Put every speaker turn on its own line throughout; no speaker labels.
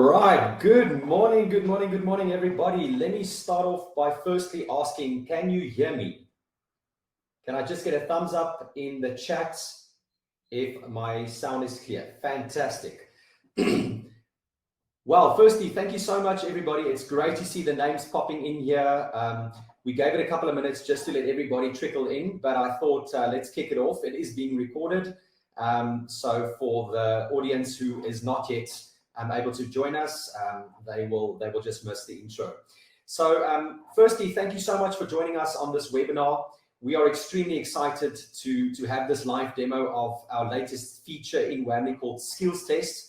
right, good morning, everybody. Let me start off by firstly asking, can you hear me? Can I just get a thumbs up in the chat if my sound is clear? Fantastic. Well, firstly, thank you so much, everybody. It's great to see the names popping in here. We gave it a couple of minutes just to let everybody trickle in, but I thought let's kick it off. It is being recorded. So for the audience who is not yet able to join us, they will just miss the intro. So firstly, thank you so much for joining us on this webinar. We are extremely excited to have this live demo of our latest feature in Wamly called Skills Test.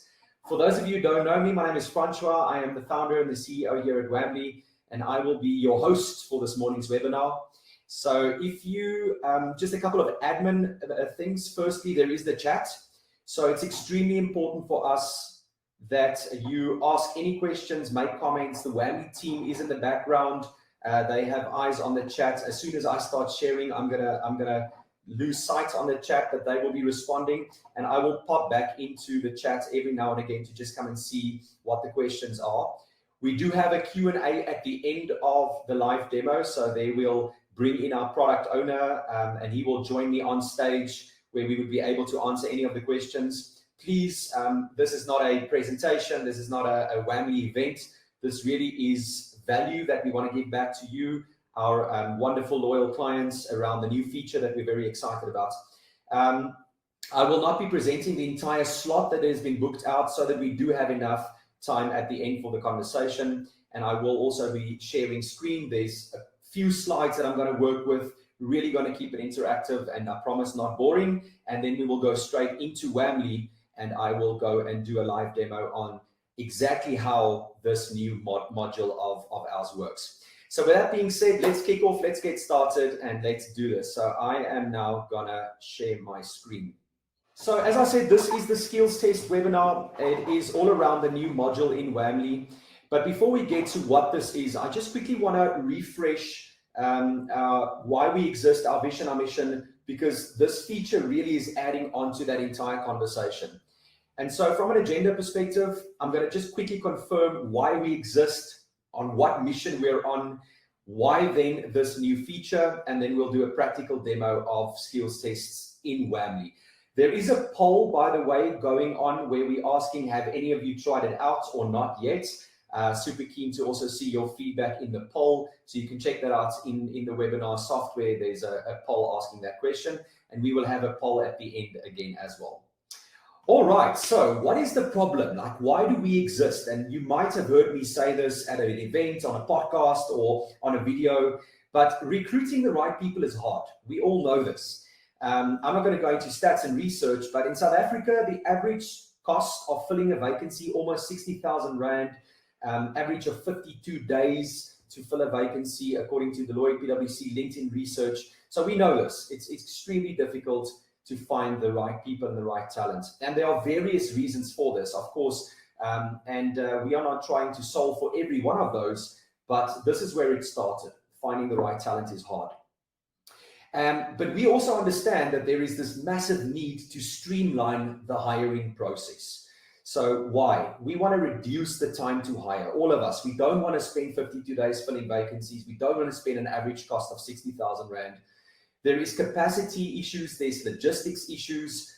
For those of you who don't know me, my name is Francois. I am the founder and the CEO here at Wamly, and I will be your host for this morning's webinar. So if you, just a couple of admin things. Firstly, there is the chat. So it's extremely important for us that you ask any questions, make comments. The Wamly team is in the background. They have eyes on the chat. As soon as I start sharing, I'm gonna lose sight on the chat, that they will be responding, and I will pop back into the chat every now and again to just come and see what the questions are. We do have a Q&A at the end of the live demo, so they will bring in our product owner, and he will join me on stage where we would be able to answer any of the questions. Please, this is not a presentation, this is not a Wamly event. This really is value that we want to give back to you, our wonderful loyal clients, around the new feature that we're very excited about. I will not be presenting the entire slot that has been booked out, so that we do have enough time at the end for the conversation. And I will also be sharing screen. There's a few slides that I'm going to work with, really going to keep it interactive, and I promise not boring. And then we will go straight into Wamly, and I will go and do a live demo on exactly how this new module of ours works. So with that being said, let's kick off, let's get started, and let's do this. So I am now gonna share my screen. So as I said, this is the skills test webinar. It is all around the new module in Wamly. But before we get to what this is, I just quickly want to refresh why we exist, our vision, our mission, because this feature really is adding on to that entire conversation. And so from an agenda perspective, I'm going to just quickly confirm why we exist, on what mission we're on, why then this new feature, and then we'll do a practical demo of skills tests in Wamly. There is a poll, by the way, going on where we're asking, have any of you tried it out or not yet? Super keen to also see your feedback in the poll. So you can check that out in the webinar software. There's a poll asking that question, and we will have a poll at the end again as well. All right, so what is the problem? Like, why do we exist? And you might have heard me say this at an event, on a podcast, or on a video, but recruiting the right people is hard. We all know this. I'm not going to go into stats and research, but in South Africa, the average cost of filling a vacancy, almost 60,000 Rand, average of 52 days to fill a vacancy, according to Deloitte, PwC, LinkedIn research. So we know this. It's extremely difficult to find the right people and the right talent. And there are various reasons for this, of course, and we are not trying to solve for every one of those, but this is where it started. Finding the right talent is hard. But we also understand that there is this massive need to streamline the hiring process. So why? We want to reduce the time to hire, all of us. We don't want to spend 52 days filling vacancies. We don't want to spend an average cost of 60,000 Rand. There is capacity issues, there's logistics issues.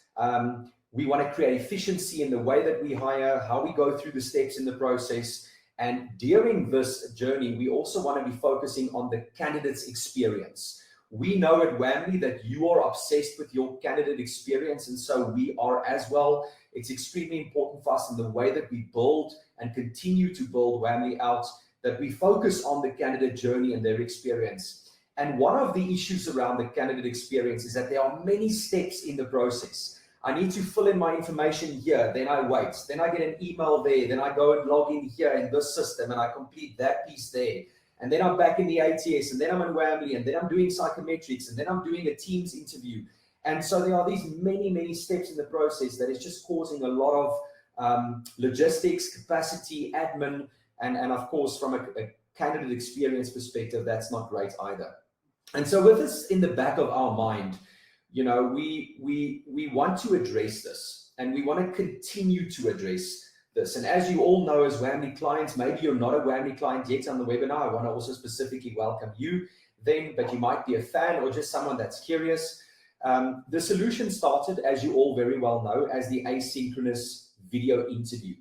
We want to create efficiency in the way that we hire, how we go through the steps in the process. And during this journey, we also want to be focusing on the candidate's experience. We know at Wamly that you are obsessed with your candidate experience, and so we are as well. It's extremely important for us in the way that we build and continue to build Wamly out, that we focus on the candidate journey and their experience. And one of the issues around the candidate experience is that there are many steps in the process. I need to fill in my information here, then I wait, then I get an email there, then I go and log in here in this system and I complete that piece there. And then I'm back in the ATS, and then I'm in Wamly, and then I'm doing psychometrics, and then I'm doing a Teams interview. And so there are these many steps in the process that is just causing a lot of logistics, capacity, admin, and of course, from a candidate experience perspective, that's not great either. And so with this in the back of our mind, you know, we want to address this, and we want to continue to address this. And as you all know, as Wamly clients, maybe you're not a Wamly client yet on the webinar. I want to also specifically welcome you then, but you might be a fan or just someone that's curious. The solution started, as you all very well know, as the asynchronous video interview.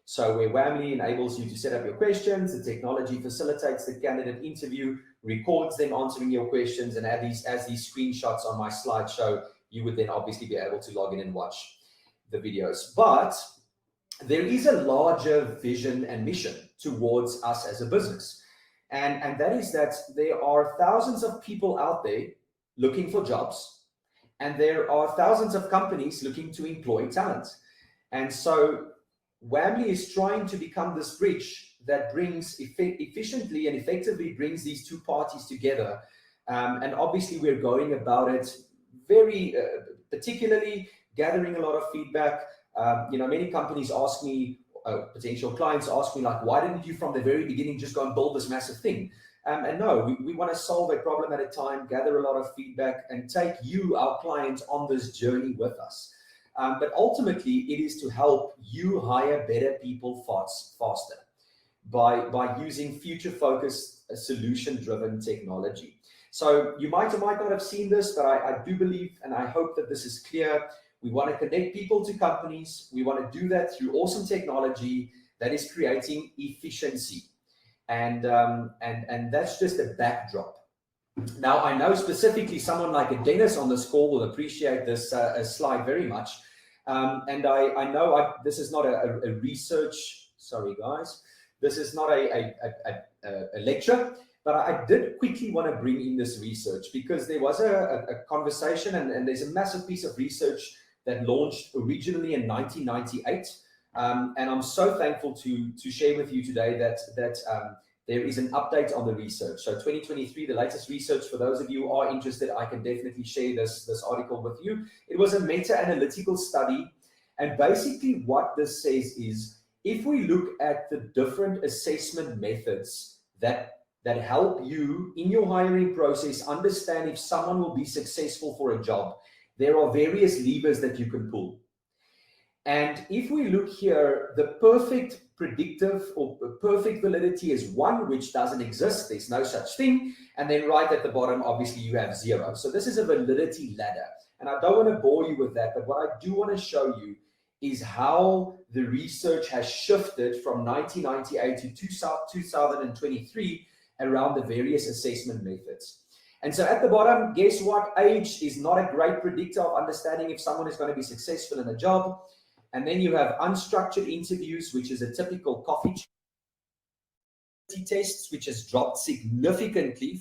So where Wamly enables you to set up your questions, the technology facilitates the candidate interview, records them answering your questions, and as these screenshots on my slideshow, you would then obviously be able to log in and watch the videos. But there is a larger vision and mission towards us as a business. And that is that there are thousands of people out there looking for jobs, and there are thousands of companies looking to employ talent. And so Wamly is trying to become this bridge that brings efficiently and effectively brings these two parties together. And obviously we're going about it very particularly gathering a lot of feedback. Many companies ask me, potential clients ask me, like, why didn't you from the very beginning just go and build this massive thing? And no, we want to solve a problem at a time, gather a lot of feedback, and take you, our clients, on this journey with us. But ultimately, it is to help you hire better people faster by using future-focused, solution-driven technology. So you might or might not have seen this, but I do believe, and I hope that this is clear, we want to connect people to companies. We want to do that through awesome technology that is creating efficiency. And that's just a backdrop. Now, I know specifically someone like a Dennis on this call will appreciate this slide very much. And I know this is not a research, sorry guys, this is not a lecture, but I did quickly want to bring in this research because there was a conversation and there's a massive piece of research that launched originally in 1998. And I'm so thankful to share with you today that there is an update on the research. So 2023, the latest research, for those of you who are interested, I can definitely share this article with you. It was a meta-analytical study. And basically what this says is, if we look at the different assessment methods that help you in your hiring process understand if someone will be successful for a job, there are various levers that you can pull. And if we look here, the perfect predictive or perfect validity is one, which doesn't exist. There's no such thing. And then right at the bottom, obviously, you have 0. So this is a validity ladder. And I don't want to bore you with that, but what I do want to show you is how the research has shifted from 1998 to 2023 around the various assessment methods. And so at the bottom, guess what? Age is not a great predictor of understanding if someone is going to be successful in a job. And then you have unstructured interviews, which is a typical coffee tests, which has dropped significantly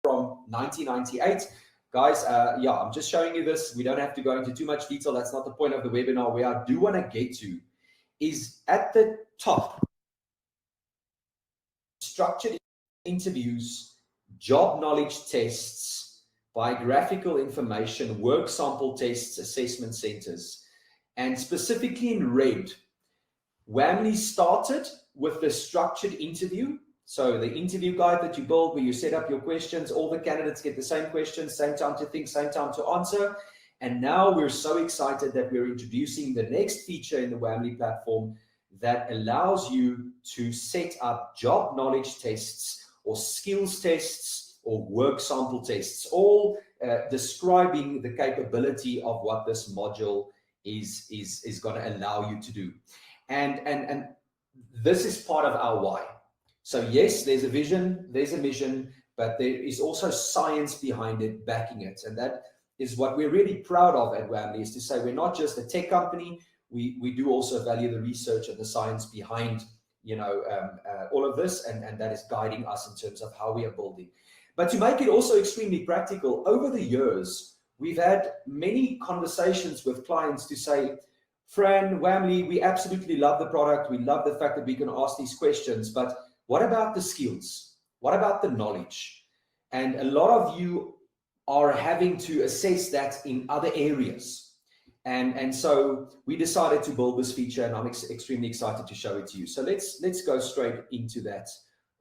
from 1998. Guys, I'm just showing you this. We don't have to go into too much detail. That's not the point of the webinar. Where I do want to get to is at the top, structured interviews, job knowledge tests, biographical information, work sample tests, assessment centers. And specifically in red, Wamly started with the structured interview. So the interview guide that you build where you set up your questions, all the candidates get the same questions, same time to think, same time to answer. And now we're so excited that we're introducing the next feature in the Wamly platform that allows you to set up job knowledge tests or skills tests or work sample tests, all describing the capability of what this module is going to allow you to do. And this is part of our why. So yes, there's a vision, there's a mission, but there is also science behind it, backing it. And that is what we're really proud of at Wamly, is to say we're not just a tech company, we do also value the research and the science behind all of this, and that is guiding us in terms of how we are building. But to make it also extremely practical, over the years, we've had many conversations with clients to say, Fran, Wamly, we absolutely love the product. We love the fact that we can ask these questions, but what about the skills? What about the knowledge? And a lot of you are having to assess that in other areas. And so we decided to build this feature, and I'm extremely excited to show it to you. So let's go straight into that.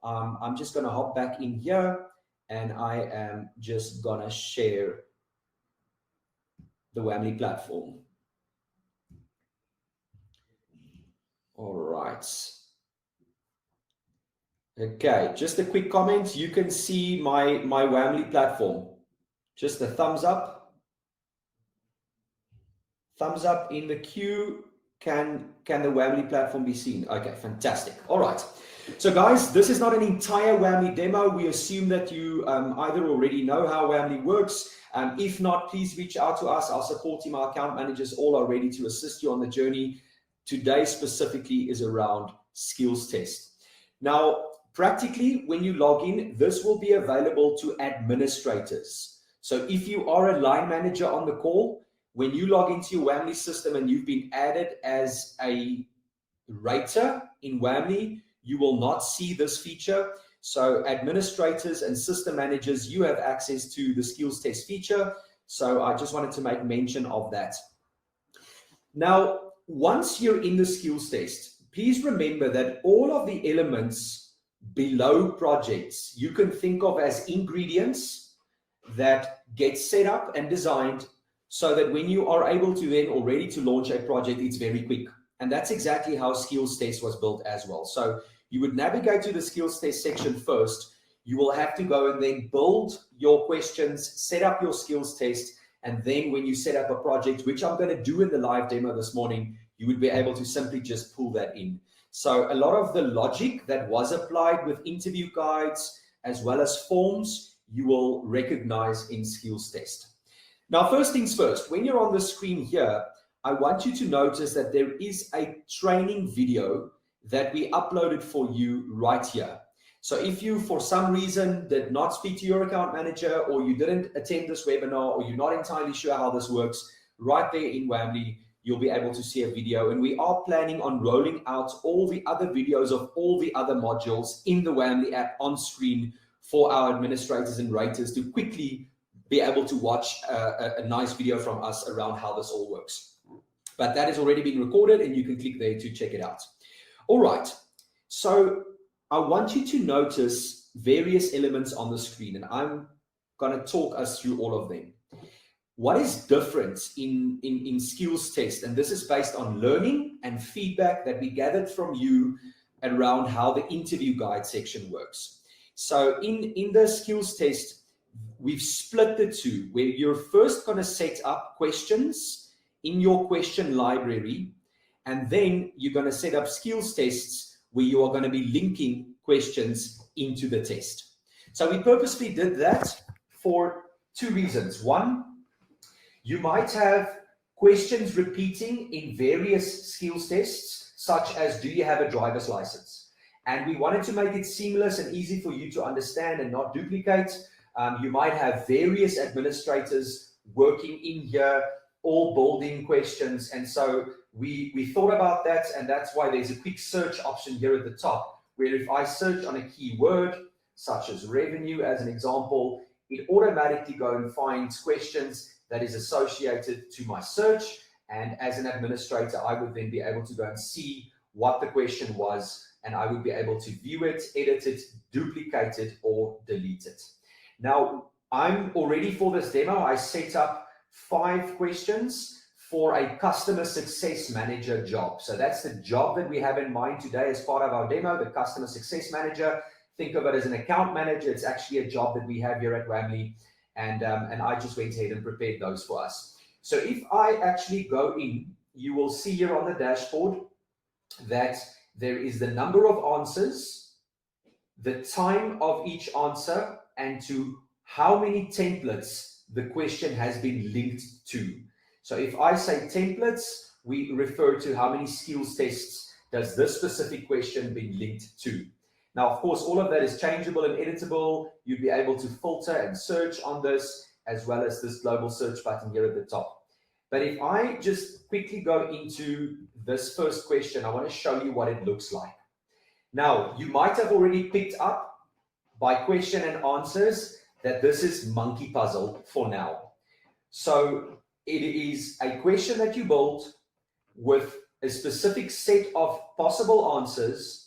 I'm just going to hop back in here, and I am just going to share the Wamly platform. right. Okay, just a quick comment. You can see my Wamly platform. Just a thumbs up. Thumbs up in the queue. Can the Wamly platform be seen? Okay, fantastic. All right. So guys, this is not an entire Wamly demo. We assume that you either already know how Wamly works. If not, please reach out to us. Our support team, our account managers, all are ready to assist you on the journey. Today specifically is around skills test. Now, practically, when you log in, this will be available to administrators. So if you are a line manager on the call, when you log into your Wamly system and you've been added as a rater in Wamly, you will not see this feature. So administrators and system managers, you have access to the skills test feature. So I just wanted to make mention of that. Now, once you're in the skills test, please remember that all of the elements below projects you can think of as ingredients that get set up and designed so that when you are able to then or ready to launch a project, it's very quick. And that's exactly how skills test was built as well. So you would navigate to the skills test section first. You will have to go and then build your questions, set up your skills test. And then when you set up a project, which I'm going to do in the live demo this morning, you would be able to simply just pull that in. So a lot of the logic that was applied with interview guides as well as forms, you will recognize in skills test. Now, first things first, when you're on the screen here, I want you to notice that there is a training video that we uploaded for you right here. So if you, for some reason, did not speak to your account manager, or you didn't attend this webinar, or you're not entirely sure how this works, right there in Wamly, you'll be able to see a video. And we are planning on rolling out all the other videos of all the other modules in the Wamly app on screen for our administrators and raters to quickly be able to watch a nice video from us around how this all works. But that has already been recorded, and you can click there to check it out. All right, so I want you to notice various elements on the screen, and I'm going to talk us through all of them. What is different in skills test, and this is based on learning and feedback that we gathered from you around how the interview guide section works. So in the skills test, we've split the two, where you're first going to set up questions in your question library, and then you're going to set up skills tests where you are going to be linking questions into the test. So we purposely did that for two reasons. One, you might have questions repeating in various skills tests, such as, do you have a driver's license? And we wanted to make it seamless and easy for you to understand and not duplicate. You might have various administrators working in here, all building questions. And so we thought about that, and that's why there's a quick search option here at the top, where if I search on a keyword, such as revenue as an example, it automatically go and finds questions that is associated to my search. And as an administrator, I would then be able to go and see what the question was, and I would be able to view it, edit it, duplicate it, or delete it. Now, I'm all ready for this demo. I set up 5 questions for a customer success manager job. So that's the job that we have in mind today as part of our demo, the customer success manager. Think of it as an account manager. It's actually a job that we have here at Wamly. And I just went ahead and prepared those for us. So if I actually go in, you will see here on the dashboard that there is the number of answers, the time of each answer, and to how many templates the question has been linked to. So if I say templates, we refer to how many skills tests does this specific question been linked to. Now, of course, all of that is changeable and editable. You'd be able to filter and search on this, as well as this global search button here at the top. But if I just quickly go into this first question, I want to show you what it looks like. Now, you might have already picked up by question and answers that this is monkey puzzle for now. So it is a question that you build with a specific set of possible answers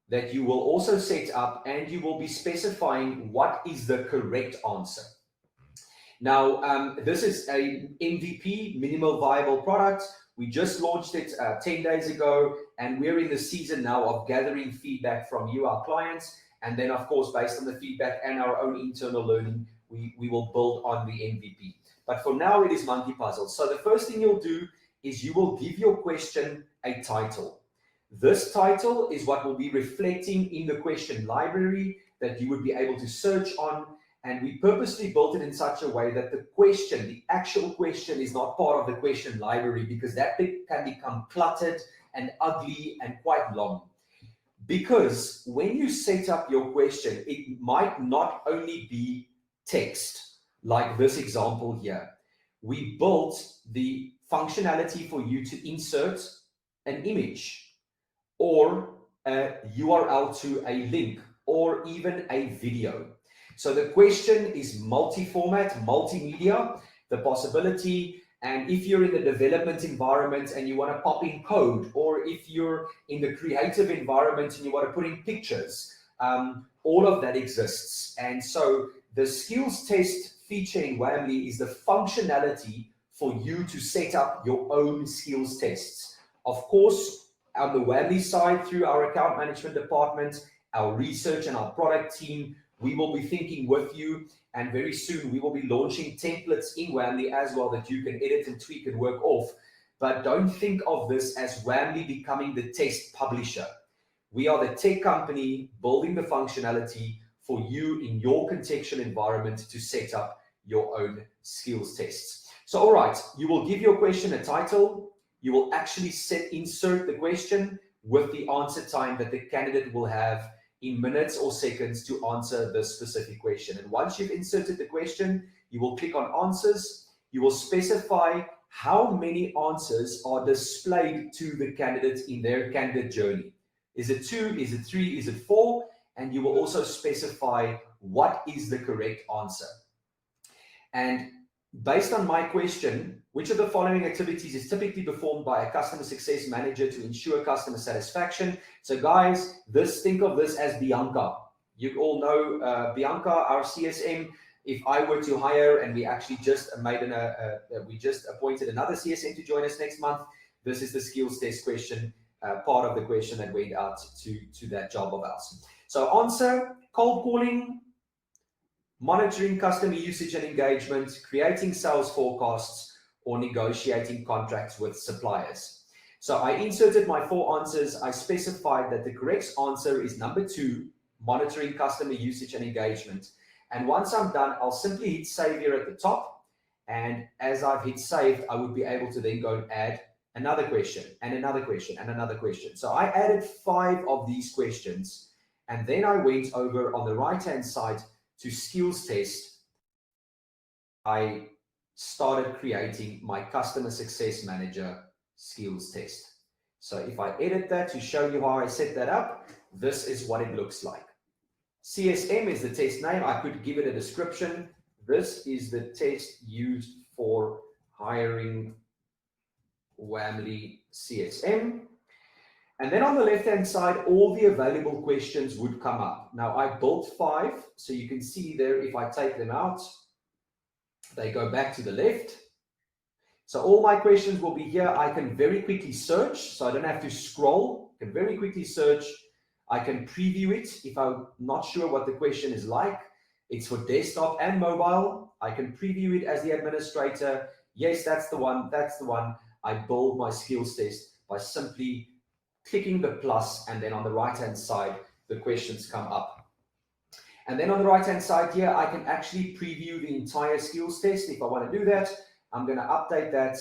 that you will also set up, and you will be specifying what is the correct answer. Now, this is a MVP, minimal viable product. We just launched it 10 days ago, and we're in the season now of gathering feedback from you, our clients. And then, of course, based on the feedback and our own internal learning, we will build on the MVP. But for now, it is Monkey Puzzle. So the first thing you'll do is you will give your question a title. This title is what will be reflecting in the question library that you would be able to search on. And we purposely built it in such a way that the question, the actual question, is not part of the question library, because that can become cluttered and ugly and quite long. Because when you set up your question, it might not only be text, like this example here. We built the functionality for you to insert an image or a URL to a link or even a video. So the question is multi-format, multimedia, the possibility. And if you're in the development environment and you want to pop in code, or if you're in the creative environment and you want to put in pictures, all of that exists. And so the skills test feature in Wamly is the functionality for you to set up your own skills tests. Of course, on the Wamly side, through our account management department, our research and our product team, we will be thinking with you, and very soon we will be launching templates in Wamly as well that you can edit and tweak and work off. But don't think of this as Wamly becoming the test publisher. We are the tech company building the functionality for you in your contextual environment to set up your own skills tests. So, all right, you will give your question a title. You will actually insert the question with the answer time that the candidate will have in minutes or seconds to answer the specific question. And once you've inserted the question, you will click on answers. You will specify how many answers are displayed to the candidate in their candidate journey. Is it 2? Is it 3? Is it 4? And you will also specify what is the correct answer. And based on my question, which of the following activities is typically performed by a customer success manager to ensure customer satisfaction? So guys, think of this as Bianca. You all know Bianca, our CSM. If I were to hire, and we actually just we just appointed another CSM to join us next month, this is the skills test question, part of the question that went out to that job of ours. So answer: cold calling, monitoring customer usage and engagement, creating sales forecasts, or negotiating contracts with suppliers. So I inserted my 4 answers. I specified that the correct answer is number 2, monitoring customer usage and engagement. And once I'm done, I'll simply hit save here at the top. And as I've hit save, I would be able to then go and add another question and another question and another question. So I added 5 of these questions. And then I went over on the right-hand side to skills test. I started creating my customer success manager skills test. So if I edit that to show you how I set that up, this is what it looks like. CSM is the test name. I could give it a description. This is the test used for hiring Wamly CSM. And then on the left-hand side, all the available questions would come up. Now I built 5, so you can see there, if I take them out, they go back to the left. So all my questions will be here. I can very quickly search, so I don't have to scroll. I can very quickly search. I can preview it if I'm not sure what the question is like. It's for desktop and mobile. I can preview it as the administrator. Yes, that's the one. That's the one. I build my skills test by simply clicking the plus, and then on the right-hand side, the questions come up. And then on the right-hand side here, I can actually preview the entire skills test. If I want to do that, I'm going to update that.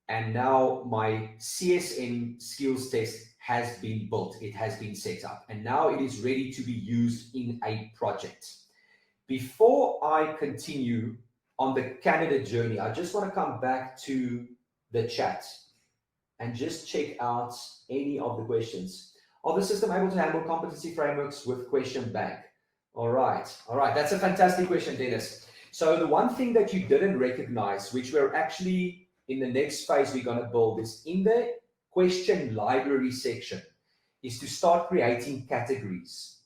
And now my CSM skills test has been built. It has been set up. And now it is ready to be used in a project. Before I continue on the candidate journey, I just want to come back to the chat and just check out any of the questions. Are the system able to handle competency frameworks with question bank? All right. That's a fantastic question, Dennis. So the one thing that you didn't recognize, which we're actually in the next phase we're going to build, is in the question library section, is to start creating categories.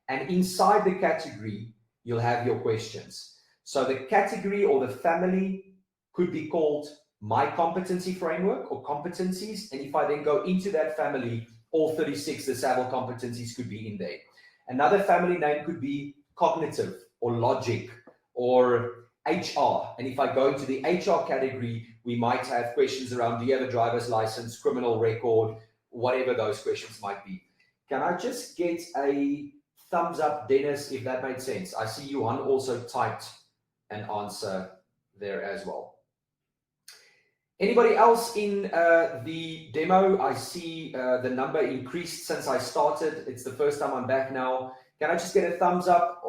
And inside the category, you'll have your questions. So the category or the family could be called my competency framework or competencies. And if I then go into that family, all 36, the Savile competencies could be in there. Another family name could be cognitive or logic or HR. And if I go into the HR category, we might have questions around, do you have a driver's license, criminal record, whatever those questions might be. Can I just get a thumbs up, Dennis, if that made sense? I see Johan also typed an answer there as well. Anybody else in the demo? I see the number increased since I started. It's the first time I'm back now. Can I just get a thumbs up?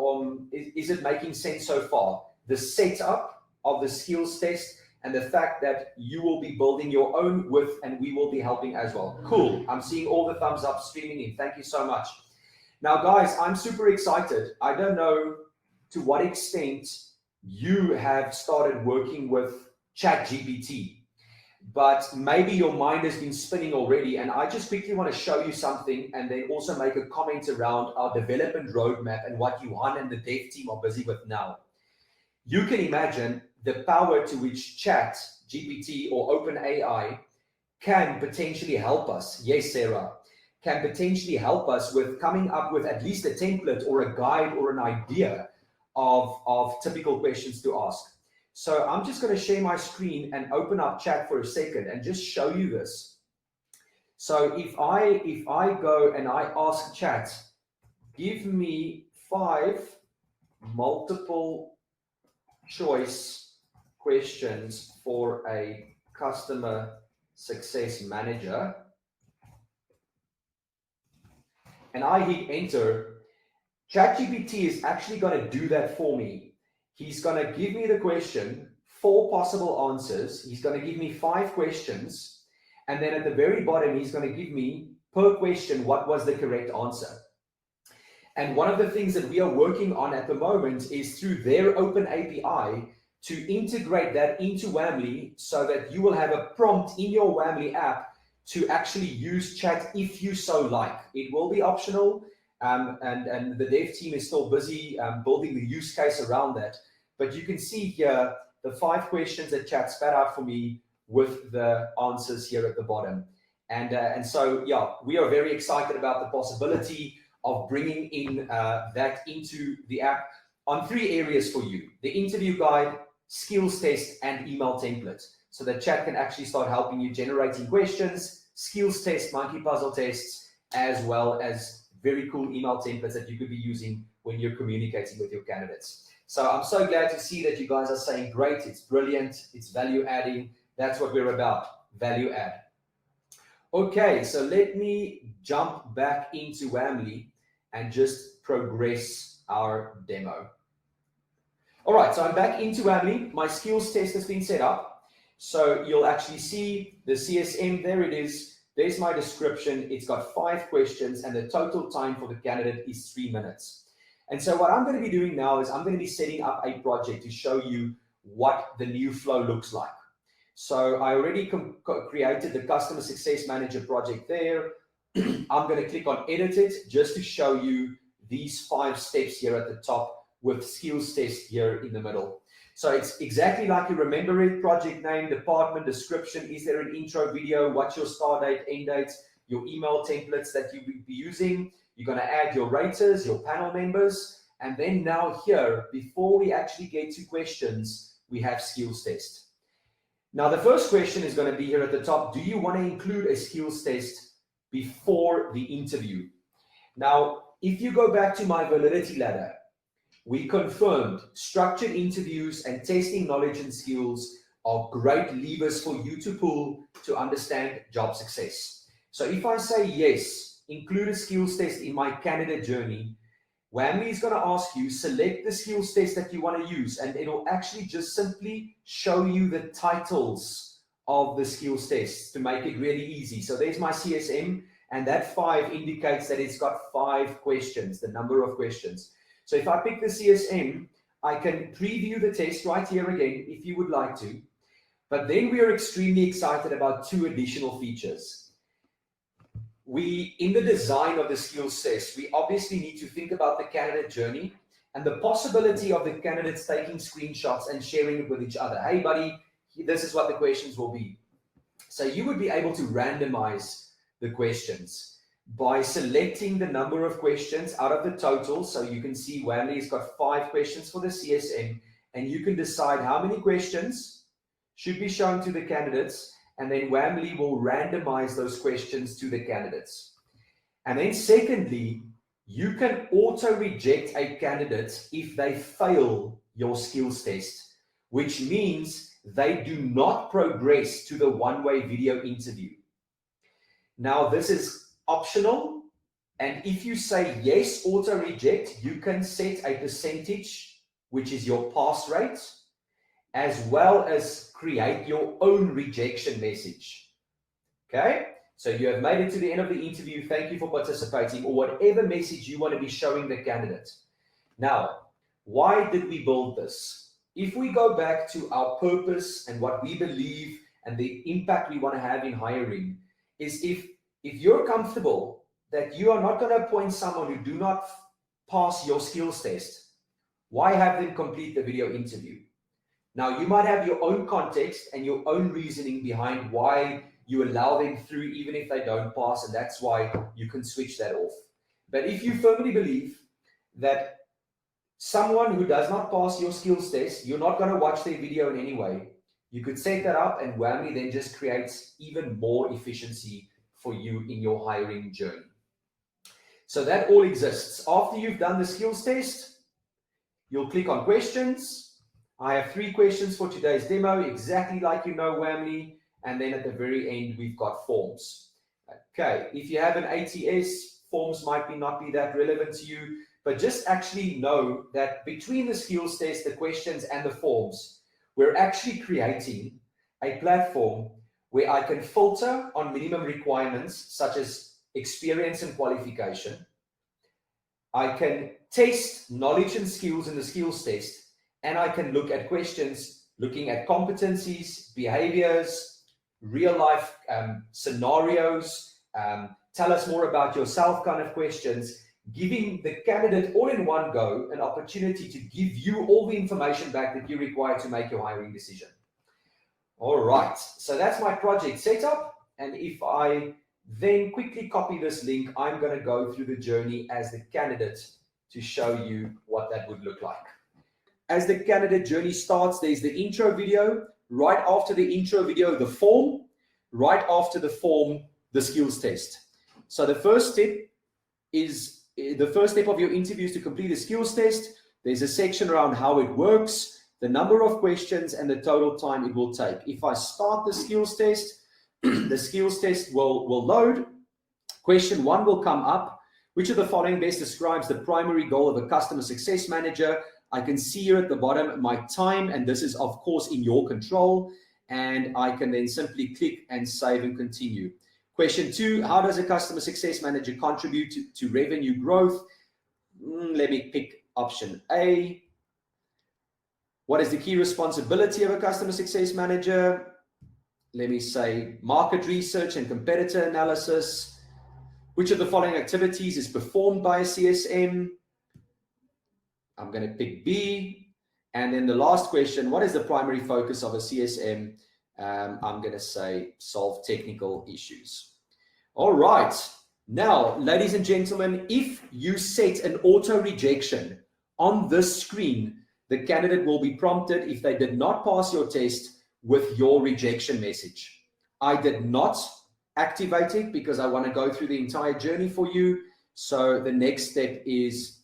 Is it making sense so far? The setup of the skills test and the fact that you will be building your own with, and we will be helping as well. Cool. I'm seeing all the thumbs up streaming in. Thank you so much. Now, guys, I'm super excited. I don't know to what extent you have started working with ChatGPT, but maybe your mind has been spinning already. And I just quickly want to show you something and then also make a comment around our development roadmap and what Johan and the dev team are busy with now. You can imagine the power to which ChatGPT or OpenAI can potentially help us. Yes, Sarah, can potentially help us with coming up with at least a template or a guide or an idea of typical questions to ask. So I'm just going to share my screen and open up chat for a second and just show you this. So if I go and I ask chat, give me 5 multiple choice questions for a customer success manager, and I hit enter, ChatGPT is actually going to do that for me. He's going to give me the question, 4 possible answers. He's going to give me 5 questions. And then at the very bottom, he's going to give me per question, what was the correct answer. And one of the things that we are working on at the moment is through their open API to integrate that into Wamly so that you will have a prompt in your Wamly app to actually use chat if you so like. It will be optional. And the dev team is still busy building the use case around that. But you can see here the 5 questions that chat spat out for me with the answers here at the bottom. And so, yeah, we are very excited about the possibility of bringing in that into the app on 3 areas for you: the interview guide, skills test, and email template. So that chat can actually start helping you generating questions, skills test, monkey puzzle tests, as well as very cool email templates that you could be using when you're communicating with your candidates. So I'm so glad to see that you guys are saying, great, it's brilliant, it's value adding. That's what we're about, value add. Okay, so let me jump back into Wamly and just progress our demo. All right, so I'm back into Wamly. My skills test has been set up. So you'll actually see the CSM, there it is. There's my description. It's got 5 questions and the total time for the candidate is 3 minutes. And so what I'm going to be doing now is I'm going to be setting up a project to show you what the new flow looks like. So I already created the Customer Success Manager project there. I'm going to click on Edit It just to show you these 5 steps here at the top with skills test here in the middle. So it's exactly like you remember it: project name, department, description, is there an intro video, what's your start date, end date, your email templates that you will be using. You're going to add your raters, your panel members, and then now here, before we actually get to questions, we have skills test. Now the first question is going to be here at the top: do you want to include a skills test before the interview? Now, if you go back to my validity ladder, we confirmed structured interviews and testing knowledge and skills are great levers for you to pull to understand job success. So if I say yes, include a skills test in my candidate journey, Wamly is going to ask you, select the skills test that you want to use, and it'll actually just simply show you the titles of the skills tests to make it really easy. So there's my CSM, and that 5 indicates that it's got 5 questions, the number of questions. So if I pick the CSM, I can preview the test right here again if you would like to. But then we are extremely excited about 2 additional features. In the design of the skills test, we obviously need to think about the candidate journey and the possibility of the candidates taking screenshots and sharing it with each other. Hey, buddy, this is what the questions will be. So you would be able to randomize the questions by selecting the number of questions out of the total. So you can see Wamly's got 5 questions for the CSM, and you can decide how many questions should be shown to the candidates, and then Wamly will randomize those questions to the candidates. And then secondly, you can auto reject a candidate if they fail your skills test, which means they do not progress to the one-way video interview. Now, this is optional, and if you say yes, auto reject, you can set a percentage, which is your pass rate, as well as create your own rejection message. Okay, so you have made it to the end of the interview. Thank you for participating, or whatever message you want to be showing the candidate. Now, why did we build this? If we go back to our purpose and what we believe and the impact we want to have in hiring, is if you're comfortable that you are not going to appoint someone who do not pass your skills test, why have them complete the video interview? Now, you might have your own context and your own reasoning behind why you allow them through even if they don't pass, and that's why you can switch that off. But if you firmly believe that someone who does not pass your skills test, you're not going to watch their video in any way, you could set that up, and Wamly then just creates even more efficiency for you in your hiring journey. So that all exists. After you've done the skills test, you'll click on questions. I have 3 questions for today's demo, exactly like you know Wamly. And then at the very end, we've got forms. Okay, if you have an ATS, forms might not be that relevant to you, but just actually know that between the skills test, the questions, and the forms, we're actually creating a platform where I can filter on minimum requirements, such as experience and qualification. I can test knowledge and skills in the skills test, and I can look at questions looking at competencies, behaviors, real life scenarios, tell us more about yourself kind of questions, giving the candidate all in one go an opportunity to give you all the information back that you require to make your hiring decision. All right, so that's my project setup. And if I then quickly copy this link, I'm going to go through the journey as the candidate to show you what that would look like. As the candidate journey starts, there's the intro video. Right after the intro video, the form. Right after the form, the skills test. So the first step of your interview is to complete a skills test. There's a section around how it works, the number of questions, and the total time it will take. If I start the skills test, the skills test will load. Question 1 will come up. Which of the following best describes the primary goal of a customer success manager? I can see here at the bottom my time, and this is of course in your control, and I can then simply click and save and continue. Question 2, how does a customer success manager contribute to revenue growth? Let me pick option A. What is the key responsibility of a customer success manager? Let me say market research and competitor analysis. Which of the following activities is performed by a CSM? I'm going to pick B. And then the last question, what is the primary focus of a CSM? I'm going to say solve technical issues. All right. Now, ladies and gentlemen, if you set an auto rejection on this screen, the candidate will be prompted if they did not pass your test with your rejection message. I did not activate it because I want to go through the entire journey for you. So the next step is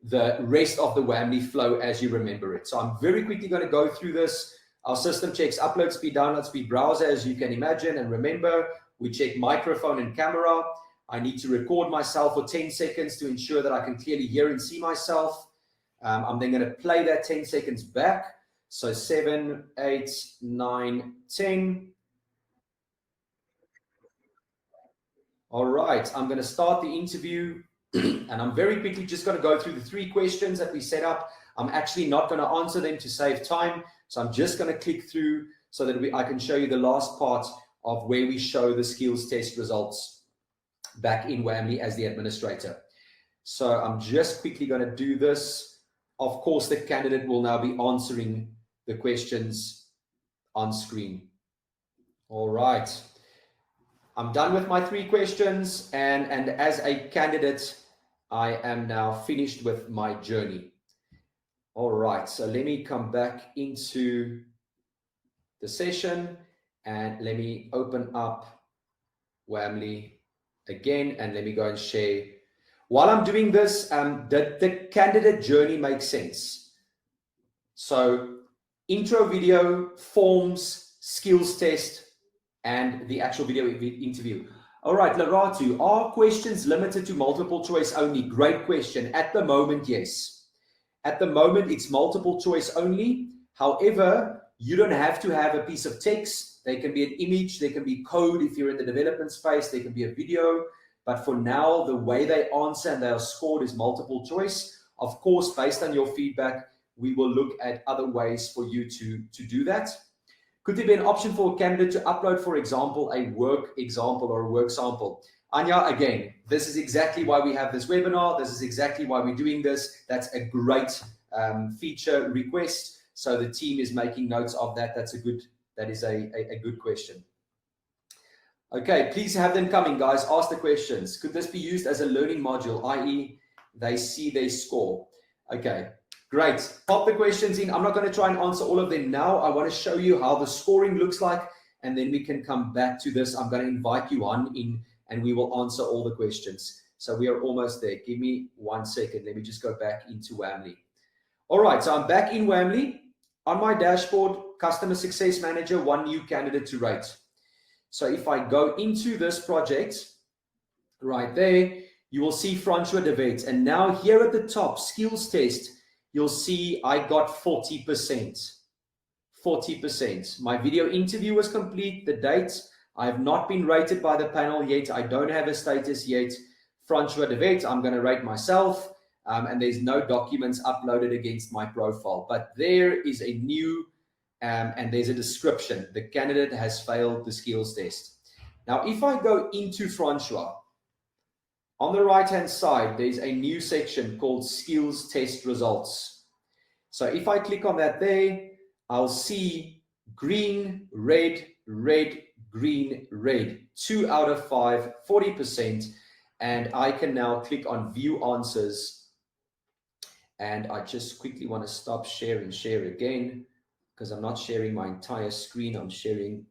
the rest of the Wamly flow as you remember it. So I'm very quickly going to go through this. Our system checks upload speed, download speed, browser, as you can imagine. And remember, we check microphone and camera. I need to record myself for 10 seconds to ensure that I can clearly hear and see myself. I'm then going to play that 10 seconds back. So 7, 8, 9, 10. All right, I'm going to start the interview. And I'm very quickly just going to go through the 3 questions that we set up. I'm actually not going to answer them to save time. So I'm just going to click through so that I can show you the last part of where we show the skills test results back in Wamly as the administrator. So I'm just quickly going to do this. Of course, the candidate will now be answering the questions on screen. All right. I'm done with my 3 questions, and as a candidate, I am now finished with my journey. All right, so let me come back into the session and let me open up Wamly again, and let me go and share. While I'm doing this, did the candidate journey make sense? So intro video, forms, skills test, and the actual video interview. All right, Laratu, are questions limited to multiple choice only? Great question. At the moment, yes. At the moment, it's multiple choice only. However, you don't have to have a piece of text. They can be an image, they can be code if you're in the development space, they can be a video. But for now, the way they answer and they are scored is multiple choice. Of course, based on your feedback, we will look at other ways for you to do that. Could there be an option for a candidate to upload, for example, a work example or a work sample? Anya, again, this is exactly why we have this webinar. This is exactly why we're doing this. That's a great feature request. So the team is making notes of that. That is a good question. Okay, please have them coming, guys. Ask the questions. Could this be used as a learning module, i.e. they see their score? Okay, great. Pop the questions in. I'm not going to try and answer all of them now. I want to show you how the scoring looks like, and then we can come back to this. I'm going to invite you on in, and we will answer all the questions. So we are almost there. Give me 1 second. Let me just go back into Wamly. All right, so I'm back in Wamly. On my dashboard, Customer Success Manager, 1 new candidate to rate. So if I go into this project, right there, you will see François de Wet. And now here at the top, skills test, you'll see I got 40%. 40%. My video interview was complete, the date. I have not been rated by the panel yet. I don't have a status yet. François de Wet, I'm going to rate myself. And there's no documents uploaded against my profile. But there is a new, and there's a description. The candidate has failed the skills test. Now, if I go into François, on the right-hand side, there's a new section called Skills Test Results. So if I click on that there, I'll see green, red, red, green, red. 2 out of 5, 40%. And I can now click on View Answers. And I just quickly want to stop share and share again, because I'm not sharing my entire screen. I'm sharing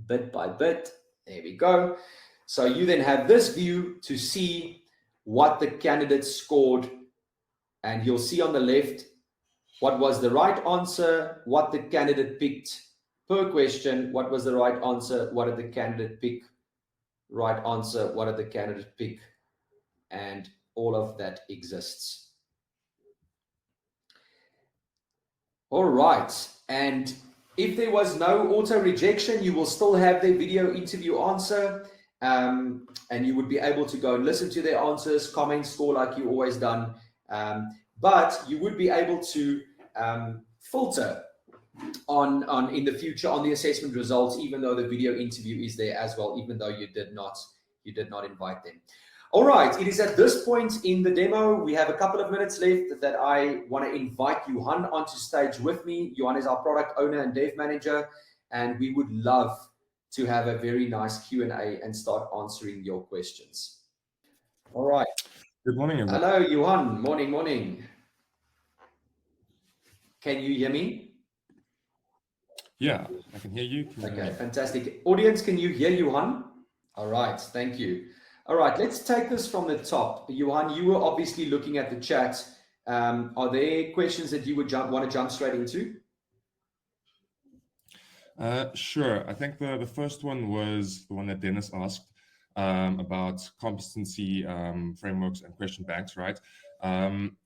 bit by bit. There we go. So you then have this view to see what the candidate scored. And you'll see on the left what was the right answer, what the candidate picked per question, what was the right answer, what did the candidate pick, right answer, what did the candidate pick, and all of that exists. All right, and if there was no auto rejection, you will still have their video interview answer, and you would be able to go and listen to their answers, comment, score like you always done, but you would be able to filter on in the future on the assessment results, even though the video interview is there as well, even though you did not invite them. All right, it is at this point in the demo, we have a couple of minutes left that I want to invite Johan onto stage with me. Johan is our product owner and dev manager, and we would love to have a very nice Q&A and start answering your questions. All right.
Good morning, everyone.
Hello, Johan. Morning, morning. Can you hear me?
Yeah, I can hear you.
Okay, fantastic. Audience, can you hear Johan? All right, thank you. All right, let's take this from the top. Johan, you were obviously looking at the chat. Are there questions that you would want to jump straight into?
Sure. I think the first one was the one that Dennis asked about competency frameworks and question banks, right?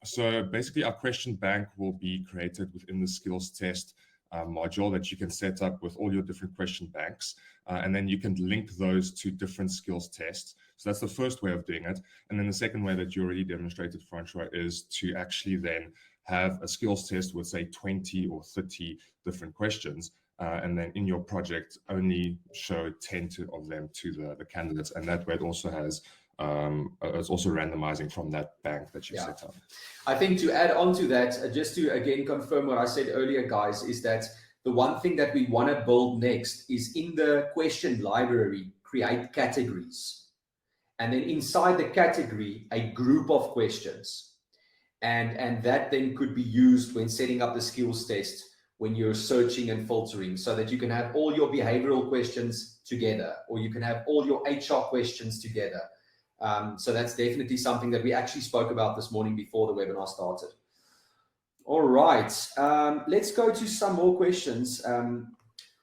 So basically, our question bank will be created within the skills test module that you can set up with all your different question banks. And then you can link those to different skills tests. So that's the first way of doing it. And then the second way that you already demonstrated, François, is to actually then have a skills test with, say, 20 or 30 different questions. And then in your project, only show 10 of them to the candidates. And that way it also has, it's also randomizing from that bank that you set up.
I think to add on to that, just to again confirm what I said earlier, guys, is that the one thing that we want to build next is in the question library, create categories. And then inside the category, a group of questions. And that then could be used when setting up the skills test, when you're searching and filtering, so that you can have all your behavioral questions together, or you can have all your HR questions together. So that's definitely something that we actually spoke about this morning before the webinar started. All right, let's go to some more questions.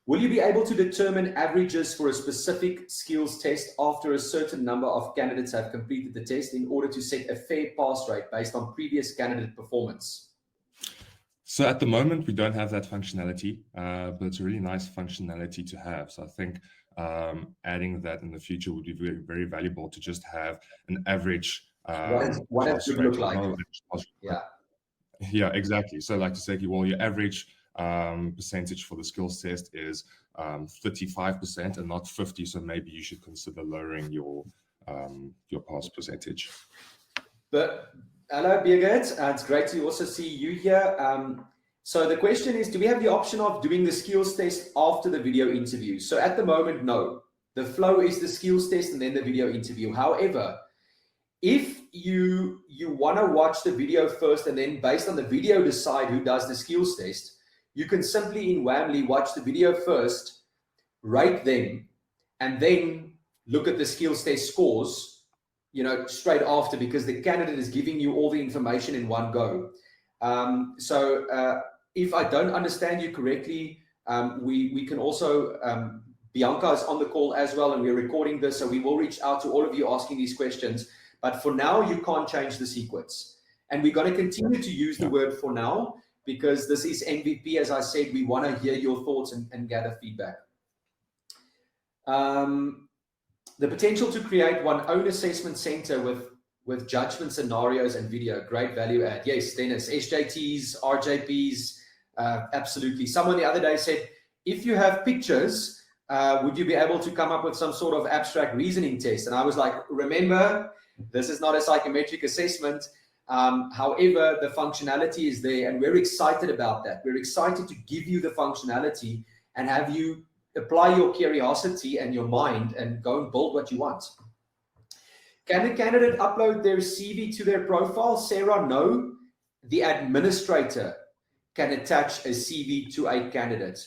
Will you be able to determine averages for a specific skills test after a certain number of candidates have completed the test in order to set a fair pass rate based on previous candidate performance?
So at the moment, we don't have that functionality, but it's a really nice functionality to have. So I think adding that in the future would be very, very valuable, to just have an average.
What does it look like?
Yeah, exactly. So like to say, well, your average percentage for the skills test is 35% and not 50. So maybe you should consider lowering your pass percentage.
But hello, Birgit. It's great to also see you here. So the question is, do we have the option of doing the skills test after the video interview? So at the moment, no. The flow is the skills test and then the video interview. However, if you want to watch the video first and then based on the video decide who does the skills test, you can simply in Wamly watch the video first, rate them, and then look at the skills test scores, straight after, because the candidate is giving you all the information in one go. If I don't understand you correctly, we can also, Bianca is on the call as well, and we're recording this, so we will reach out to all of you asking these questions. But for now, you can't change the sequence. And we're going to continue to use the word for now, because this is MVP. As I said, we want to hear your thoughts and gather feedback. The potential to create one own assessment center with judgment scenarios and video, great value add. Yes, Dennis, SJTs, RJPs, absolutely. Someone the other day said, if you have pictures, would you be able to come up with some sort of abstract reasoning test? And I was like, remember, this is not a psychometric assessment. However, the functionality is there, and we're excited about that. We're excited to give you the functionality and have you apply your curiosity and your mind and go and build what you want. Can the candidate upload their CV to their profile? Sarah, no. The administrator can attach a CV to a candidate.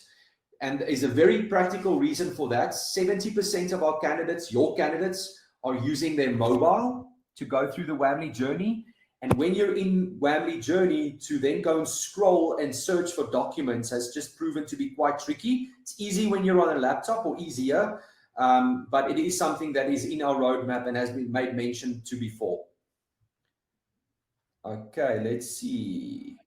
And there is a very practical reason for that. 70% of our candidates, your candidates, are using their mobile to go through the Wamly journey. And when you're in Wamly journey, to then go and scroll and search for documents has just proven to be quite tricky. It's easy when you're on a laptop, or easier, but it is something that is in our roadmap and has been made mention to before. Okay, let's see.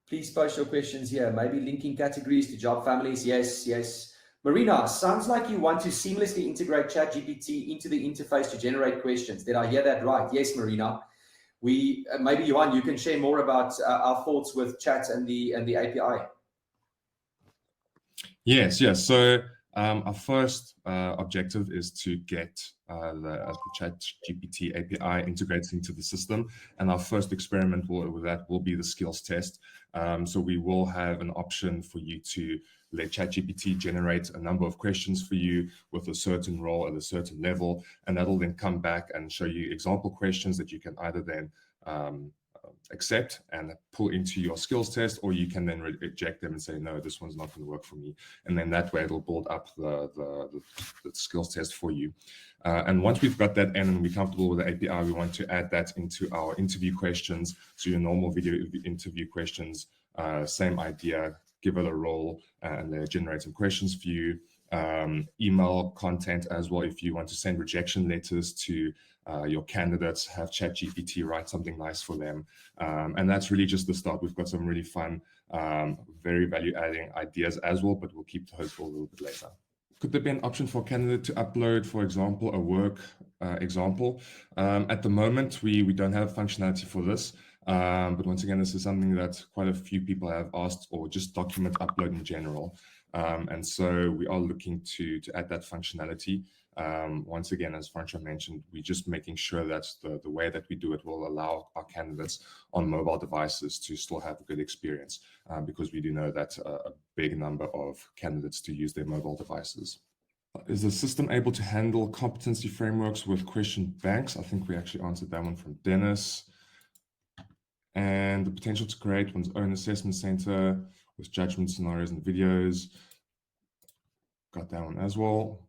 Please post your questions here. Maybe linking categories to job families. Yes, yes. Marina, sounds like you want to seamlessly integrate ChatGPT into the interface to generate questions. Did I hear that right? Yes, Marina. We maybe Johan, you can share more about our thoughts with chat and the API.
Yes. So our first objective is to get the ChatGPT API integrated into the system, and our first experiment with that will be the skills test. So we will have an option for you to let ChatGPT generate a number of questions for you with a certain role at a certain level, and that'll then come back and show you example questions that you can either then accept and pull into your skills test, or you can then reject them and say, no, this one's not going to work for me. And then that way it'll build up the skills test for you. And once we've got that in and we're comfortable with the API, we want to add that into our interview questions. So your normal video interview questions, same idea, give it a role and then generate some questions for you. Email content as well. If you want to send rejection letters to your candidates, have ChatGPT write something nice for them. And that's really just the start. We've got some really fun, very value-adding ideas as well, but we'll keep those for a little bit later. Could there be an option for a candidate to upload, for example, a work example? At the moment, we don't have functionality for this. But once again, this is something that quite a few people have asked, or just document upload in general. And so we are looking to add that functionality. Once again, as Francois mentioned, we're just making sure that the way that we do it will allow our candidates on mobile devices to still have a good experience, because we do know that a big number of candidates do use their mobile devices. Is the system able to handle competency frameworks with question banks? I think we actually answered that one from Dennis. And the potential to create one's own assessment center with judgment scenarios and videos. Got that one as well.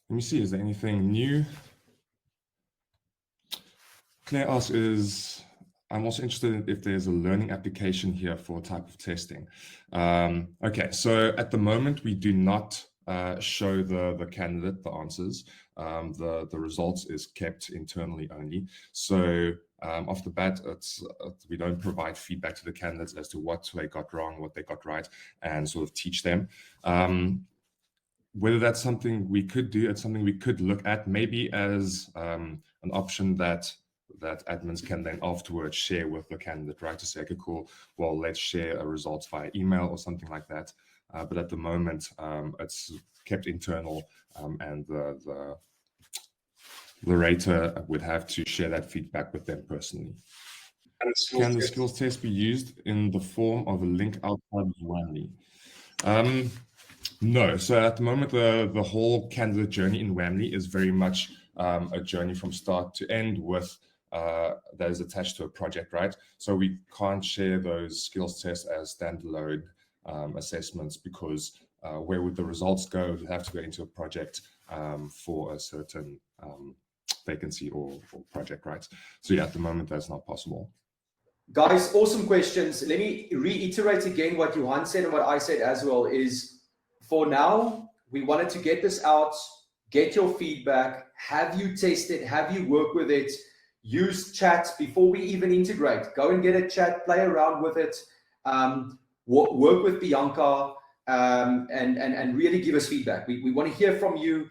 Let me see, is there anything new? Claire asks, I'm also interested in if there's a learning application here for a type of testing. Okay, so at the moment, we do not show the candidate the answers. The results is kept internally only. So off the bat, we don't provide feedback to the candidates as to what they got wrong, what they got right, and sort of teach them. Whether that's something we could do, it's something we could look at, maybe as an option that admins can then afterwards share with the candidate, right? To say, okay, cool, well, let's share a results via email or something like that. But at the moment, it's kept internal, and the rater would have to share that feedback with them personally. Can the skills test be used in the form of a link outside of Wamly? No. So at the moment, the whole candidate journey in Wamly is very much a journey from start to end with that is attached to a project, right? So we can't share those skills tests as standalone assessments, because where would the results go? It would have to go into a project for a certain vacancy or project, right? So yeah, at the moment, that's not possible.
Guys, awesome questions. Let me reiterate again what Johan said and what I said as well is, for now, we wanted to get this out, get your feedback, have you test it, have you work with it, use chat before we even integrate. Go and get a chat, play around with it, work with Bianca, and really give us feedback. We want to hear from you.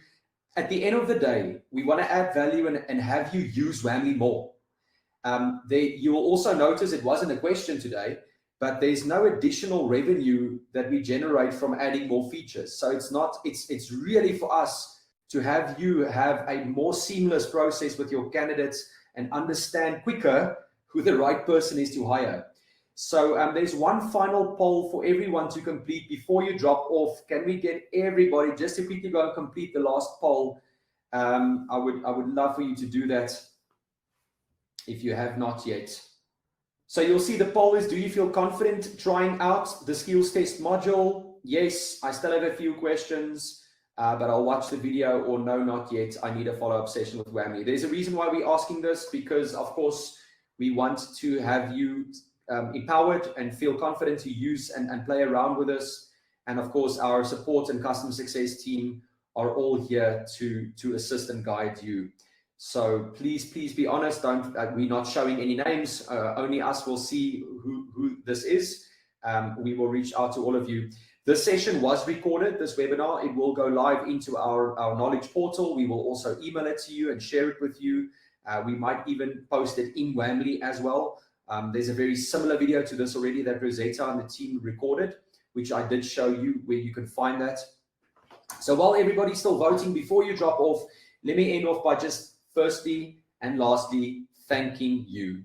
At the end of the day, we want to add value and have you use Wamly more. You will also notice it wasn't a question today, but there's no additional revenue that we generate from adding more features. So it's really for us to have you have a more seamless process with your candidates and understand quicker who the right person is to hire. So there's one final poll for everyone to complete before you drop off. Can we get everybody just to quickly go and complete the last poll? I would love for you to do that if you have not yet. So you'll see the poll is, do you feel confident trying out the skills test module? Yes, I still have a few questions, but I'll watch the video, or no, not yet. I need a follow-up session with Wamly. There's a reason why we're asking this, because of course we want to have you empowered and feel confident to use and play around with us. And of course, our support and customer success team are all here to assist and guide you. So please be honest. We're not showing any names. Only us will see who this is. We will reach out to all of you. This session was recorded, this webinar. It will go live into our knowledge portal. We will also email it to you and share it with you. We might even post it in Wamly as well. There's a very similar video to this already that Rosetta and the team recorded, which I did show you where you can find that. So while everybody's still voting, before you drop off, let me end off by just firstly and lastly thanking you.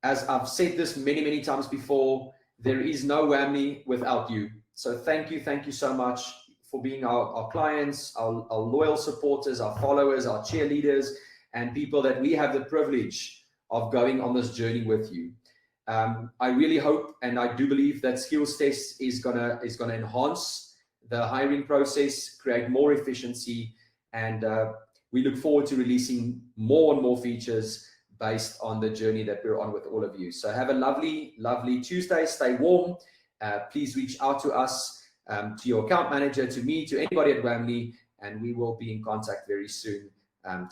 As I've said this many times before, there is no Wamly without you. So thank you so much for being our clients, our loyal supporters, our followers, our cheerleaders, and people that we have the privilege of going on this journey with you. I really hope, and I do believe, that skills test is gonna enhance the hiring process, create more efficiency, and we look forward to releasing more and more features based on the journey that we're on with all of you. So have a lovely Tuesday. Stay warm. Please reach out to us, to your account manager, to me, to anybody at Wamly, and we will be in contact very soon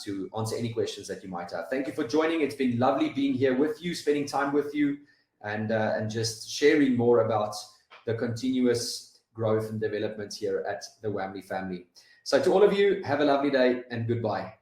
to answer any questions that you might have. Thank you for joining. It's been lovely being here with you, spending time with you, and just sharing more about the continuous growth and development here at the Wamly family. So to all of you, have a lovely day and goodbye.